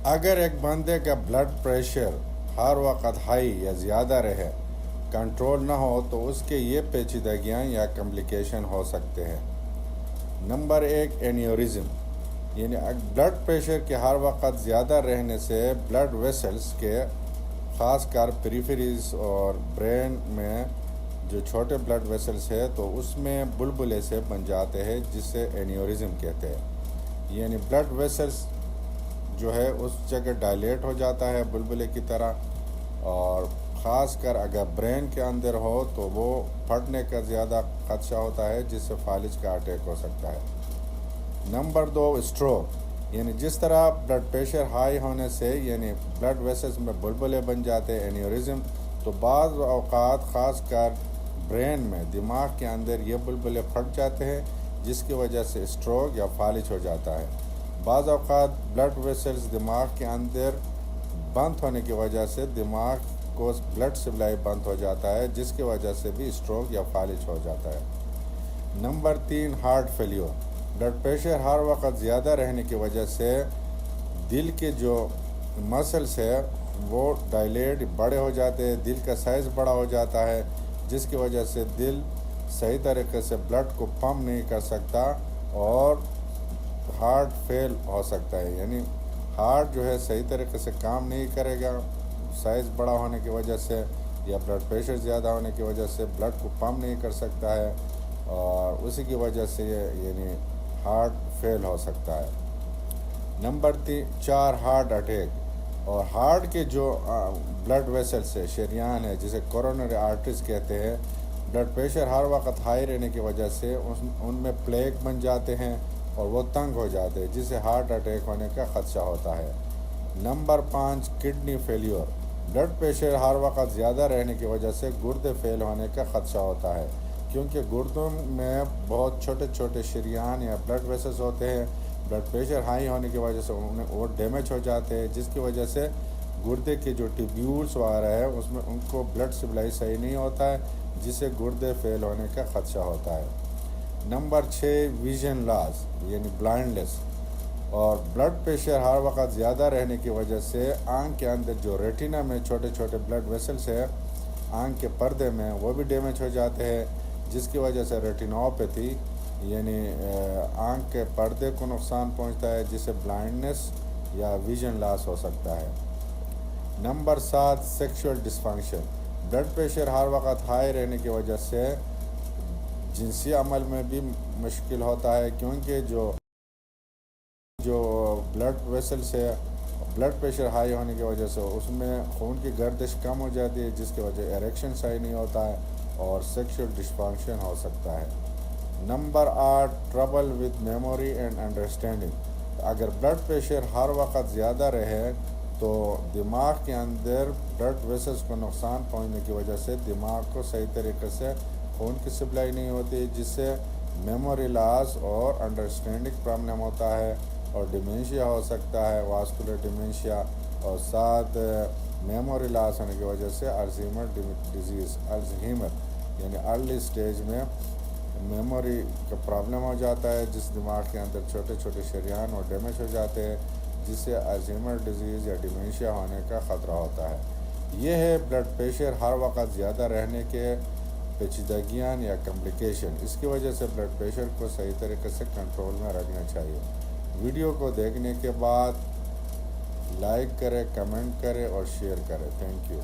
اگر ایک بندے کا بلڈ پریشر ہر وقت ہائی یا زیادہ رہے، کنٹرول نہ ہو، تو اس کے یہ پیچیدگیاں یا کمپلیکیشن ہو سکتے ہیں۔ نمبر 1، اینیورزم، یعنی بلڈ پریشر کے ہر وقت زیادہ رہنے سے بلڈ ویسلز کے، خاص کر پریفریز اور برین میں جو چھوٹے بلڈ ویسلز ہے تو اس میں بلبلے سے بن جاتے ہیں، جس سے اینیورزم کہتے ہیں۔ یعنی بلڈ ویسلز جو ہے اس جگہ ڈائلیٹ ہو جاتا ہے بلبلے کی طرح، اور خاص کر اگر برین کے اندر ہو تو وہ پھٹنے کا زیادہ خدشہ ہوتا ہے، جس سے فالج کا اٹیک ہو سکتا ہے۔ نمبر 2، اسٹروک، یعنی جس طرح بلڈ پریشر ہائی ہونے سے یعنی بلڈ ویسلز میں بلبلے بن جاتے ہیں اینیورزم، تو بعض اوقات خاص کر برین میں، دماغ کے اندر یہ بلبلے پھٹ جاتے ہیں، جس کی وجہ سے اسٹروک یا فالج ہو جاتا ہے۔ بعض اوقات بلڈ ویسلز دماغ کے اندر بند ہونے کی وجہ سے دماغ کو بلڈ سپلائی بند ہو جاتا ہے، جس کی وجہ سے بھی اسٹروک یا فالج ہو جاتا ہے۔ Number 3، heart failure, blood pressure ہر وقت زیادہ رہنے کی وجہ سے دل کے جو مسلز ہے وہ ڈائلیٹ بڑے ہو جاتے ہیں، دل کا سائز بڑا ہو جاتا ہے، جس کی وجہ سے دل صحیح طریقے سے بلڈ کو پمپ نہیں کر سکتا اور ہارٹ فیل ہو سکتا ہے۔ یعنی ہارٹ جو ہے صحیح طریقے سے کام نہیں کرے گا، سائز بڑا ہونے کی وجہ سے یا بلڈ پریشر زیادہ ہونے کی وجہ سے بلڈ کو پمپ نہیں کر سکتا ہے، اور اسی کی وجہ سے یعنی ہارٹ فیل ہو سکتا ہے۔ نمبر 4، ہارٹ اٹیک، اور ہارٹ کے جو بلڈ ویسل سے شریان ہے جسے کورونری آرٹریز کہتے ہیں، بلڈ پریشر ہر وقت ہائی رہنے کی وجہ سے ان میں پلیک بن جاتے ہیں اور وہ تنگ ہو جاتے ہیں، جس سے ہارٹ اٹیک ہونے کا خدشہ ہوتا ہے۔ Number 5، kidney failure, blood pressure ہر وقت زیادہ رہنے کی وجہ سے گردے فیل ہونے کا خدشہ ہوتا ہے، کیونکہ گردوں میں بہت چھوٹے چھوٹے شریان یا بلڈ ویسلز ہوتے ہیں۔ بلڈ پریشر ہائی ہونے کی وجہ سے وہ ڈیمیج ہو جاتے ہیں، جس کی وجہ سے گردے کے جو ٹیبیولز وغیرہ ہے اس میں ان کو بلڈ سپلائی صحیح نہیں ہوتا ہے، جس سے گردے فیل ہونے کا خدشہ ہوتا ہے۔ نمبر 6، ویژن لاس، یعنی بلائنڈنس، اور بلڈ پریشر ہر وقت زیادہ رہنے کی وجہ سے آنکھ کے اندر جو ریٹینا میں چھوٹے چھوٹے بلڈ ویسلز ہے آنکھ کے پردے میں، وہ بھی ڈیمیج ہو جاتے ہیں، جس کی وجہ سے ریٹینوپیتھی یعنی آنکھ کے پردے کو نقصان پہنچتا ہے، جس سے بلائنڈنس یا ویژن لاس ہو سکتا ہے۔ Number 7، sexual dysfunction, blood pressure ہر وقت ہائی رہنے کی وجہ سے جنسی عمل میں بھی مشکل ہوتا ہے، کیونکہ جو بلڈ ویسلز ہے بلڈ پریشر ہائی ہونے کی وجہ سے اس میں خون کی گردش کم ہو جاتی ہے، جس کی وجہ ایریکشن صحیح نہیں ہوتا ہے اور سیکشول ڈسفنکشن ہو سکتا ہے۔ Number 8، trouble with memory and understanding, اگر بلڈ پریشر ہر وقت زیادہ رہے تو دماغ کے اندر بلڈ ویسلز کو نقصان پہنچنے کی وجہ سے دماغ کو صحیح طریقے سے خون کی سپلائی نہیں ہوتی، جس سے میموری لاس اور انڈرسٹینڈنگ پرابلم ہوتا ہے، اور ڈیمینشیا ہو سکتا ہے، واسکولر ڈیمینشیا، اور ساتھ میموری لاس ہونے کی وجہ سے الزیمر ڈیزیز، الزہیمر یعنی ارلی سٹیج میں میموری کا پرابلم ہو جاتا ہے، جس دماغ کے اندر چھوٹے چھوٹے شریان اور ڈیمیج ہو جاتے ہیں، جس سے الزیمر ڈیزیز یا ڈیمینشیا ہونے کا خطرہ ہوتا ہے۔ یہ ہے بلڈ پریشر ہر وقت زیادہ رہنے کے پیچیدگیاں یا کمپلیکیشن۔ اس کی وجہ سے بلڈ پریشر کو صحیح طریقے سے کنٹرول میں رکھنا چاہیے۔ ویڈیو کو دیکھنے کے بعد لائک کریں، کمنٹ کریں اور شیئر کریں۔ Thank you.